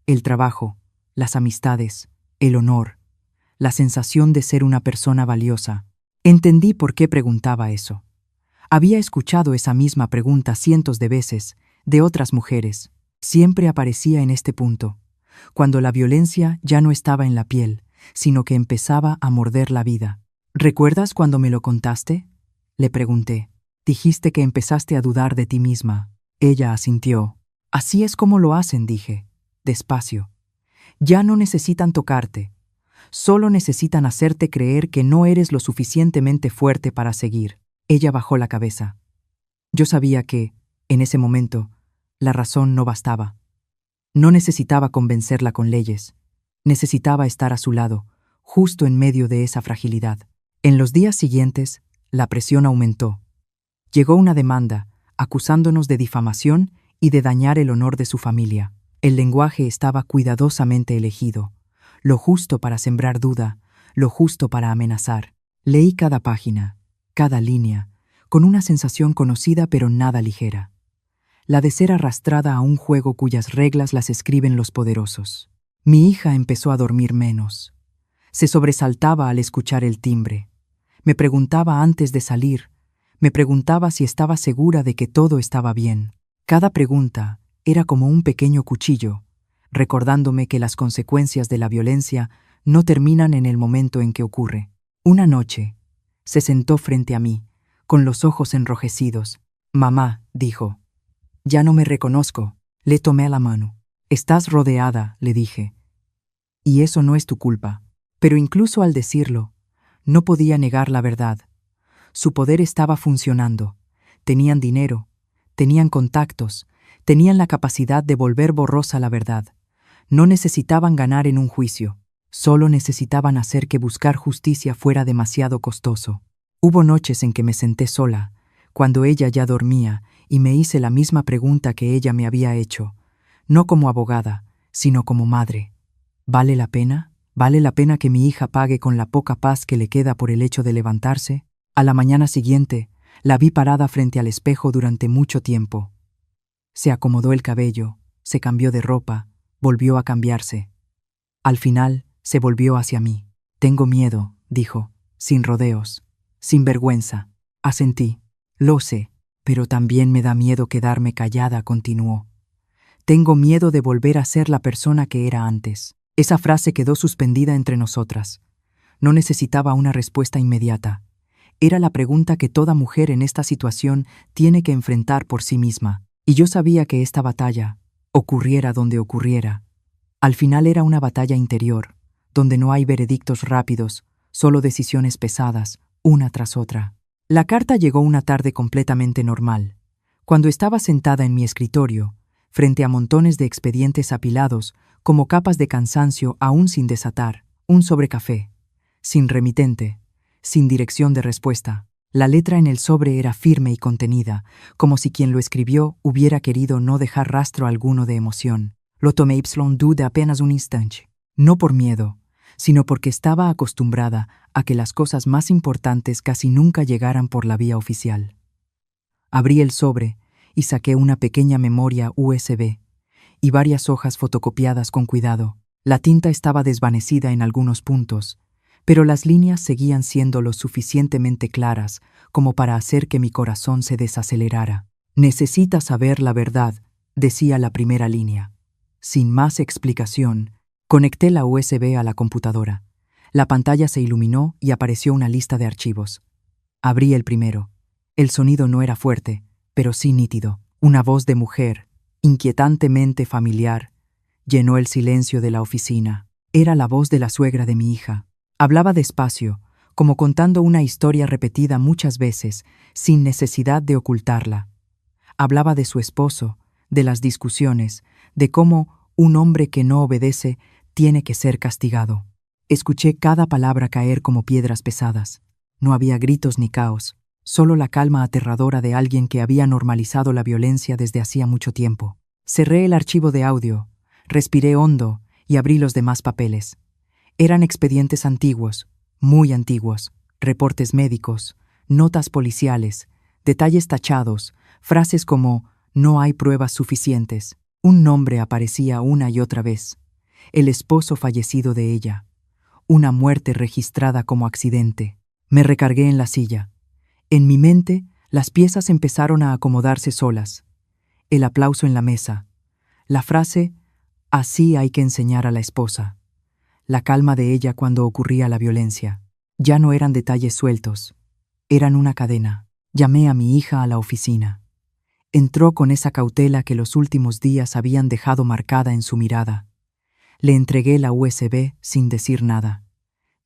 El trabajo, las amistades, el honor, la sensación de ser una persona valiosa. Entendí por qué preguntaba eso. Había escuchado esa misma pregunta cientos de veces, de otras mujeres. Siempre aparecía en este punto, cuando la violencia ya no estaba en la piel, sino que empezaba a morder la vida. ¿Recuerdas cuando me lo contaste? Le pregunté. Dijiste que empezaste a dudar de ti misma. Ella asintió. Así es como lo hacen, dije, despacio. Ya no necesitan tocarte. Solo necesitan hacerte creer que no eres lo suficientemente fuerte para seguir. Ella bajó la cabeza. Yo sabía que, en ese momento, la razón no bastaba. No necesitaba convencerla con leyes. Necesitaba estar a su lado, justo en medio de esa fragilidad. En los días siguientes, la presión aumentó. Llegó una demanda, acusándonos de difamación y de dañar el honor de su familia. El lenguaje estaba cuidadosamente elegido, lo justo para sembrar duda, lo justo para amenazar. Leí cada página, cada línea, con una sensación conocida pero nada ligera. La de ser arrastrada a un juego cuyas reglas las escriben los poderosos. Mi hija empezó a dormir menos. Se sobresaltaba al escuchar el timbre. Me preguntaba antes de salir. Me preguntaba si estaba segura de que todo estaba bien. Cada pregunta era como un pequeño cuchillo, recordándome que las consecuencias de la violencia no terminan en el momento en que ocurre. Una noche, se sentó frente a mí, con los ojos enrojecidos. «Mamá», dijo, «ya no me reconozco». Le tomé la mano. «Estás rodeada», le dije. «Y eso no es tu culpa». Pero incluso al decirlo, no podía negar la verdad. Su poder estaba funcionando. Tenían dinero, tenían contactos, tenían la capacidad de volver borrosa la verdad. No necesitaban ganar en un juicio, solo necesitaban hacer que buscar justicia fuera demasiado costoso. Hubo noches en que me senté sola, cuando ella ya dormía, y me hice la misma pregunta que ella me había hecho, no como abogada, sino como madre. ¿Vale la pena? ¿Vale la pena que mi hija pague con la poca paz que le queda por el hecho de levantarse? A la mañana siguiente, la vi parada frente al espejo durante mucho tiempo. Se acomodó el cabello, se cambió de ropa, volvió a cambiarse. Al final, se volvió hacia mí. «Tengo miedo», dijo, sin rodeos, sin vergüenza. Asentí. «Lo sé, pero también me da miedo quedarme callada», continuó. «Tengo miedo de volver a ser la persona que era antes». Esa frase quedó suspendida entre nosotras. No necesitaba una respuesta inmediata. Era la pregunta que toda mujer en esta situación tiene que enfrentar por sí misma. Y yo sabía que esta batalla, ocurriera donde ocurriera, al final era una batalla interior, donde no hay veredictos rápidos, solo decisiones pesadas, una tras otra. La carta llegó una tarde completamente normal. Cuando estaba sentada en mi escritorio, frente a montones de expedientes apilados, como capas de cansancio aún sin desatar, un sobrecafé, sin remitente, sin dirección de respuesta. La letra en el sobre era firme y contenida, como si quien lo escribió hubiera querido no dejar rastro alguno de emoción. Lo tomé y dudé apenas un instante. No por miedo, sino porque estaba acostumbrada a que las cosas más importantes casi nunca llegaran por la vía oficial. Abrí el sobre y saqué una pequeña memoria USB y varias hojas fotocopiadas con cuidado. La tinta estaba desvanecida en algunos puntos, pero las líneas seguían siendo lo suficientemente claras como para hacer que mi corazón se desacelerara. «Necesitas saber la verdad», decía la primera línea. Sin más explicación, conecté la USB a la computadora. La pantalla se iluminó y apareció una lista de archivos. Abrí el primero. El sonido no era fuerte, pero sí nítido. Una voz de mujer, inquietantemente familiar, llenó el silencio de la oficina. Era la voz de la suegra de mi hija. Hablaba despacio, como contando una historia repetida muchas veces, sin necesidad de ocultarla. Hablaba de su esposo, de las discusiones, de cómo un hombre que no obedece tiene que ser castigado. Escuché cada palabra caer como piedras pesadas. No había gritos ni caos, solo la calma aterradora de alguien que había normalizado la violencia desde hacía mucho tiempo. Cerré el archivo de audio, respiré hondo y abrí los demás papeles. Eran expedientes antiguos, muy antiguos, reportes médicos, notas policiales, detalles tachados, frases como «no hay pruebas suficientes». Un nombre aparecía una y otra vez. El esposo fallecido de ella. Una muerte registrada como accidente. Me recargué en la silla. En mi mente, las piezas empezaron a acomodarse solas. El aplauso en la mesa. La frase «así hay que enseñar a la esposa». La calma de ella cuando ocurría la violencia. Ya no eran detalles sueltos. Eran una cadena. Llamé a mi hija a la oficina. Entró con esa cautela que los últimos días habían dejado marcada en su mirada. Le entregué la USB sin decir nada.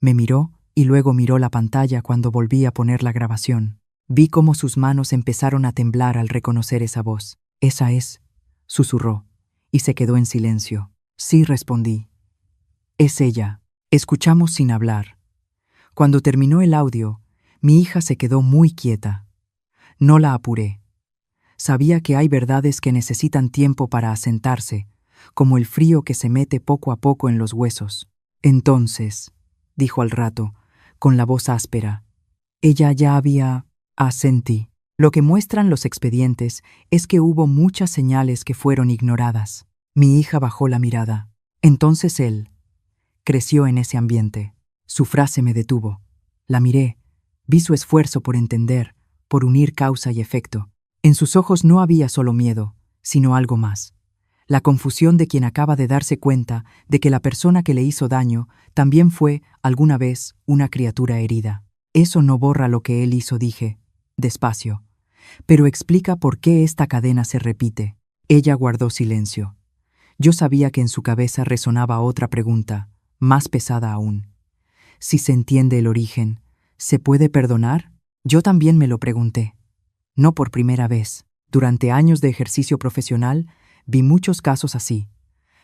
Me miró y luego miró la pantalla cuando volví a poner la grabación. Vi cómo sus manos empezaron a temblar al reconocer esa voz. «Esa es», susurró, y se quedó en silencio. «Sí», respondí. «Es ella». Escuchamos sin hablar. Cuando terminó el audio, mi hija se quedó muy quieta. No la apuré. Sabía que hay verdades que necesitan tiempo para asentarse, como el frío que se mete poco a poco en los huesos. «Entonces», dijo al rato, con la voz áspera, «ella ya había...». Asentí. Lo que muestran los expedientes es que hubo muchas señales que fueron ignoradas. Mi hija bajó la mirada. «Entonces él creció en ese ambiente». Su frase me detuvo. La miré. Vi su esfuerzo por entender, por unir causa y efecto. En sus ojos no había solo miedo, sino algo más. La confusión de quien acaba de darse cuenta de que la persona que le hizo daño también fue, alguna vez, una criatura herida. «Eso no borra lo que él hizo», dije, despacio. «Pero explica por qué esta cadena se repite». Ella guardó silencio. Yo sabía que en su cabeza resonaba otra pregunta, más pesada aún. Si se entiende el origen, ¿se puede perdonar? Yo también me lo pregunté. No por primera vez. Durante años de ejercicio profesional, vi muchos casos así.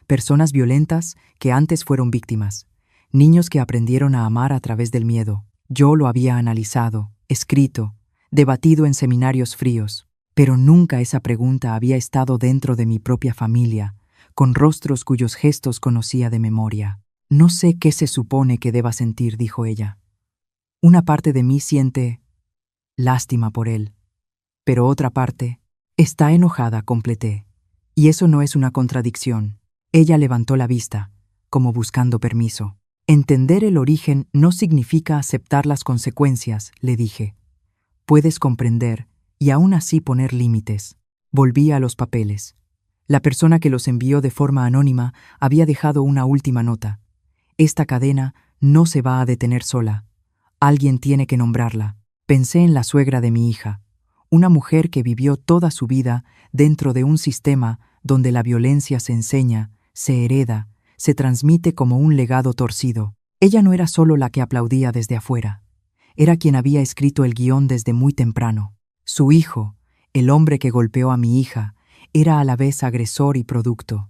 Personas violentas que antes fueron víctimas. Niños que aprendieron a amar a través del miedo. Yo lo había analizado, escrito, debatido en seminarios fríos. Pero nunca esa pregunta había estado dentro de mi propia familia, con rostros cuyos gestos conocía de memoria. «No sé qué se supone que deba sentir», dijo ella. «Una parte de mí siente lástima por él, pero otra parte está enojada», completé. «Y eso no es una contradicción». Ella levantó la vista, como buscando permiso. «Entender el origen no significa aceptar las consecuencias», le dije. «Puedes comprender y aún así poner límites». Volví a los papeles. La persona que los envió de forma anónima había dejado una última nota. «Esta cadena no se va a detener sola. Alguien tiene que nombrarla». Pensé en la suegra de mi hija, una mujer que vivió toda su vida dentro de un sistema donde la violencia se enseña, se hereda, se transmite como un legado torcido. Ella no era solo la que aplaudía desde afuera. Era quien había escrito el guión desde muy temprano. Su hijo, el hombre que golpeó a mi hija, era a la vez agresor y producto.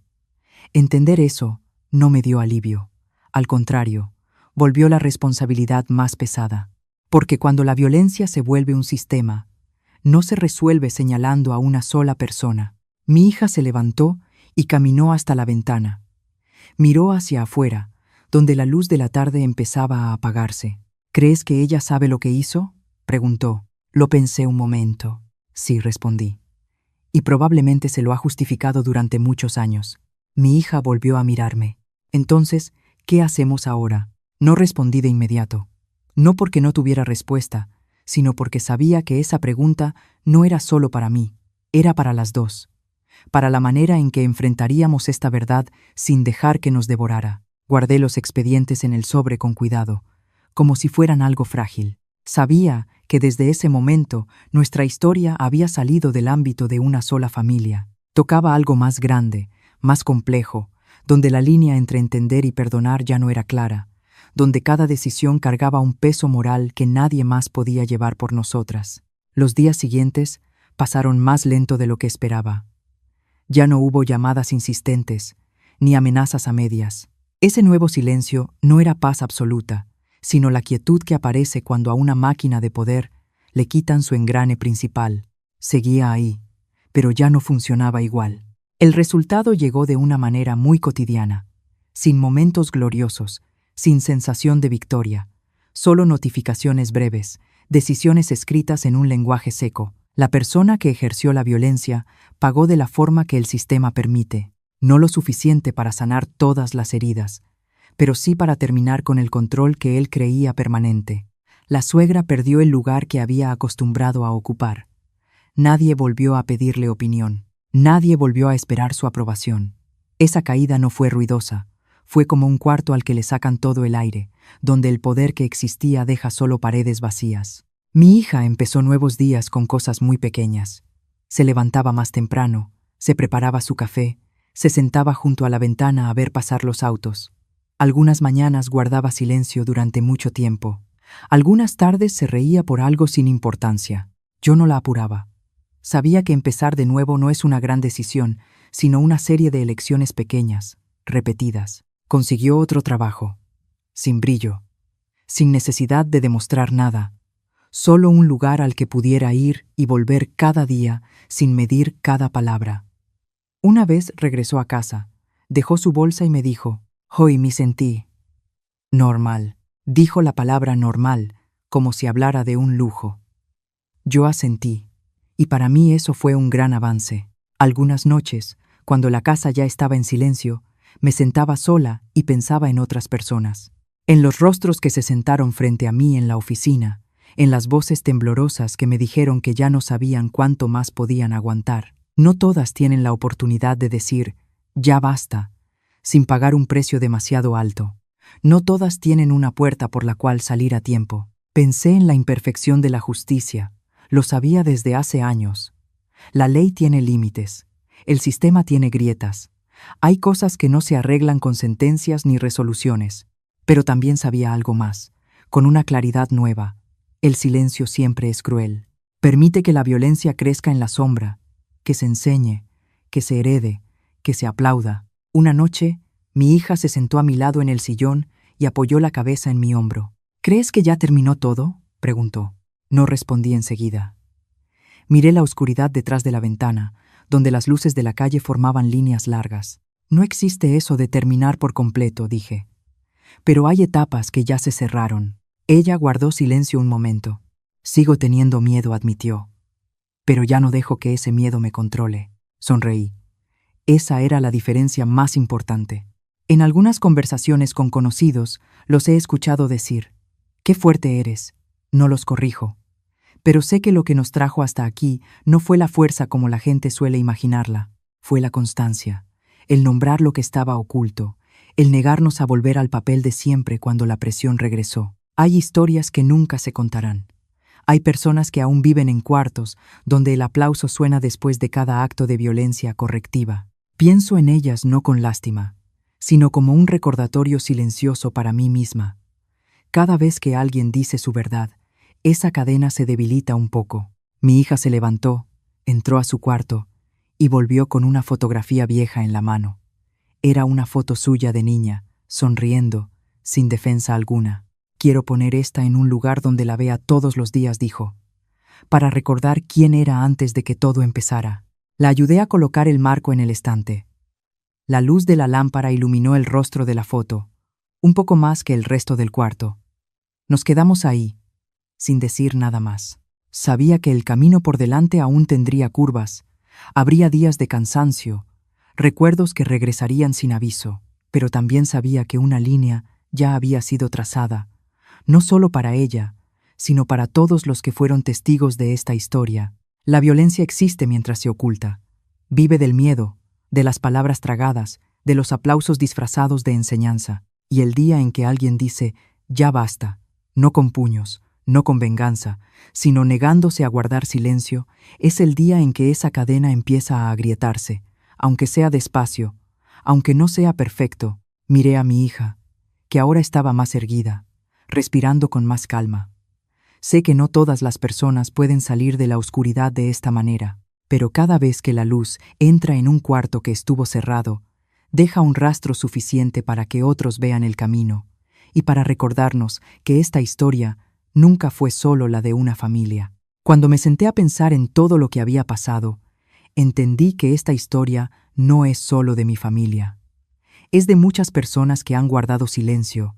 Entender eso no me dio alivio. Al contrario, volvió la responsabilidad más pesada. Porque cuando la violencia se vuelve un sistema, no se resuelve señalando a una sola persona. Mi hija se levantó y caminó hasta la ventana. Miró hacia afuera, donde la luz de la tarde empezaba a apagarse. ¿Crees que ella sabe lo que hizo?, preguntó. Lo pensé un momento. Sí, respondí. Y probablemente se lo ha justificado durante muchos años. Mi hija volvió a mirarme. Entonces, ¿qué hacemos ahora? No respondí de inmediato. No porque no tuviera respuesta, sino porque sabía que esa pregunta no era solo para mí, era para las dos. Para la manera en que enfrentaríamos esta verdad sin dejar que nos devorara. Guardé los expedientes en el sobre con cuidado, como si fueran algo frágil. Sabía que desde ese momento nuestra historia había salido del ámbito de una sola familia. Tocaba algo más grande, más complejo, donde la línea entre entender y perdonar ya no era clara, donde cada decisión cargaba un peso moral que nadie más podía llevar por nosotras. Los días siguientes pasaron más lento de lo que esperaba. Ya no hubo llamadas insistentes, ni amenazas a medias. Ese nuevo silencio no era paz absoluta, sino la quietud que aparece cuando a una máquina de poder le quitan su engrane principal. Seguía ahí, pero ya no funcionaba igual. El resultado llegó de una manera muy cotidiana, sin momentos gloriosos, sin sensación de victoria, solo notificaciones breves, decisiones escritas en un lenguaje seco. La persona que ejerció la violencia pagó de la forma que el sistema permite, no lo suficiente para sanar todas las heridas, pero sí para terminar con el control que él creía permanente. La suegra perdió el lugar que había acostumbrado a ocupar. Nadie volvió a pedirle opinión. Nadie volvió a esperar su aprobación. Esa caída no fue ruidosa. Fue como un cuarto al que le sacan todo el aire, donde el poder que existía deja solo paredes vacías. Mi hija empezó nuevos días con cosas muy pequeñas. Se levantaba más temprano, se preparaba su café, se sentaba junto a la ventana a ver pasar los autos. Algunas mañanas guardaba silencio durante mucho tiempo. Algunas tardes se reía por algo sin importancia. Yo no la apuraba. Sabía que empezar de nuevo no es una gran decisión, sino una serie de elecciones pequeñas, repetidas. Consiguió otro trabajo, sin brillo, sin necesidad de demostrar nada, solo un lugar al que pudiera ir y volver cada día sin medir cada palabra. Una vez regresó a casa, dejó su bolsa y me dijo: «Hoy me sentí normal». Dijo la palabra normal, como si hablara de un lujo. Yo asentí, y para mí eso fue un gran avance. Algunas noches, cuando la casa ya estaba en silencio, me sentaba sola y pensaba en otras personas. En los rostros que se sentaron frente a mí en la oficina, en las voces temblorosas que me dijeron que ya no sabían cuánto más podían aguantar. No todas tienen la oportunidad de decir «ya basta», sin pagar un precio demasiado alto. No todas tienen una puerta por la cual salir a tiempo. Pensé en la imperfección de la justicia. Lo sabía desde hace años. La ley tiene límites. El sistema tiene grietas. Hay cosas que no se arreglan con sentencias ni resoluciones. Pero también sabía algo más, con una claridad nueva. El silencio siempre es cruel. Permite que la violencia crezca en la sombra, que se enseñe, que se herede, que se aplauda. Una noche, mi hija se sentó a mi lado en el sillón y apoyó la cabeza en mi hombro. «¿Crees que ya terminó todo?», preguntó. No respondí enseguida. Miré la oscuridad detrás de la ventana, donde las luces de la calle formaban líneas largas. «No existe eso de terminar por completo», dije. «Pero hay etapas que ya se cerraron». Ella guardó silencio un momento. «Sigo teniendo miedo», admitió. «Pero ya no dejo que ese miedo me controle». Sonreí. Esa era la diferencia más importante. En algunas conversaciones con conocidos los he escuchado decir: «Qué fuerte eres». No los corrijo. Pero sé que lo que nos trajo hasta aquí no fue la fuerza como la gente suele imaginarla. Fue la constancia, el nombrar lo que estaba oculto, el negarnos a volver al papel de siempre cuando la presión regresó. Hay historias que nunca se contarán. Hay personas que aún viven en cuartos donde el aplauso suena después de cada acto de violencia correctiva. Pienso en ellas no con lástima, sino como un recordatorio silencioso para mí misma. Cada vez que alguien dice su verdad, esa cadena se debilita un poco. Mi hija se levantó, entró a su cuarto y volvió con una fotografía vieja en la mano. Era una foto suya de niña, sonriendo, sin defensa alguna. Quiero poner esta en un lugar donde la vea todos los días, dijo, para recordar quién era antes de que todo empezara. La ayudé a colocar el marco en el estante. La luz de la lámpara iluminó el rostro de la foto, un poco más que el resto del cuarto. Nos quedamos ahí, sin decir nada más. Sabía que el camino por delante aún tendría curvas, habría días de cansancio, recuerdos que regresarían sin aviso, pero también sabía que una línea ya había sido trazada, no solo para ella, sino para todos los que fueron testigos de esta historia. La violencia existe mientras se oculta. Vive del miedo, de las palabras tragadas, de los aplausos disfrazados de enseñanza. Y el día en que alguien dice, ya basta, no con puños, no con venganza, sino negándose a guardar silencio, es el día en que esa cadena empieza a agrietarse, aunque sea despacio, aunque no sea perfecto. Miré a mi hija, que ahora estaba más erguida, respirando con más calma. Sé que no todas las personas pueden salir de la oscuridad de esta manera, pero cada vez que la luz entra en un cuarto que estuvo cerrado, deja un rastro suficiente para que otros vean el camino y para recordarnos que esta historia nunca fue solo la de una familia. Cuando me senté a pensar en todo lo que había pasado, entendí que esta historia no es solo de mi familia. Es de muchas personas que han guardado silencio,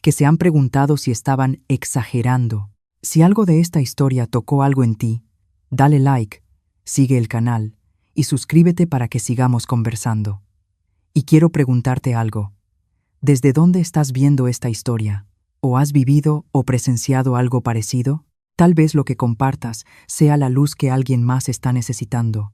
que se han preguntado si estaban exagerando. Si algo de esta historia tocó algo en ti, dale like, sigue el canal y suscríbete para que sigamos conversando. Y quiero preguntarte algo. ¿Desde dónde estás viendo esta historia? ¿O has vivido o presenciado algo parecido? Tal vez lo que compartas sea la luz que alguien más está necesitando.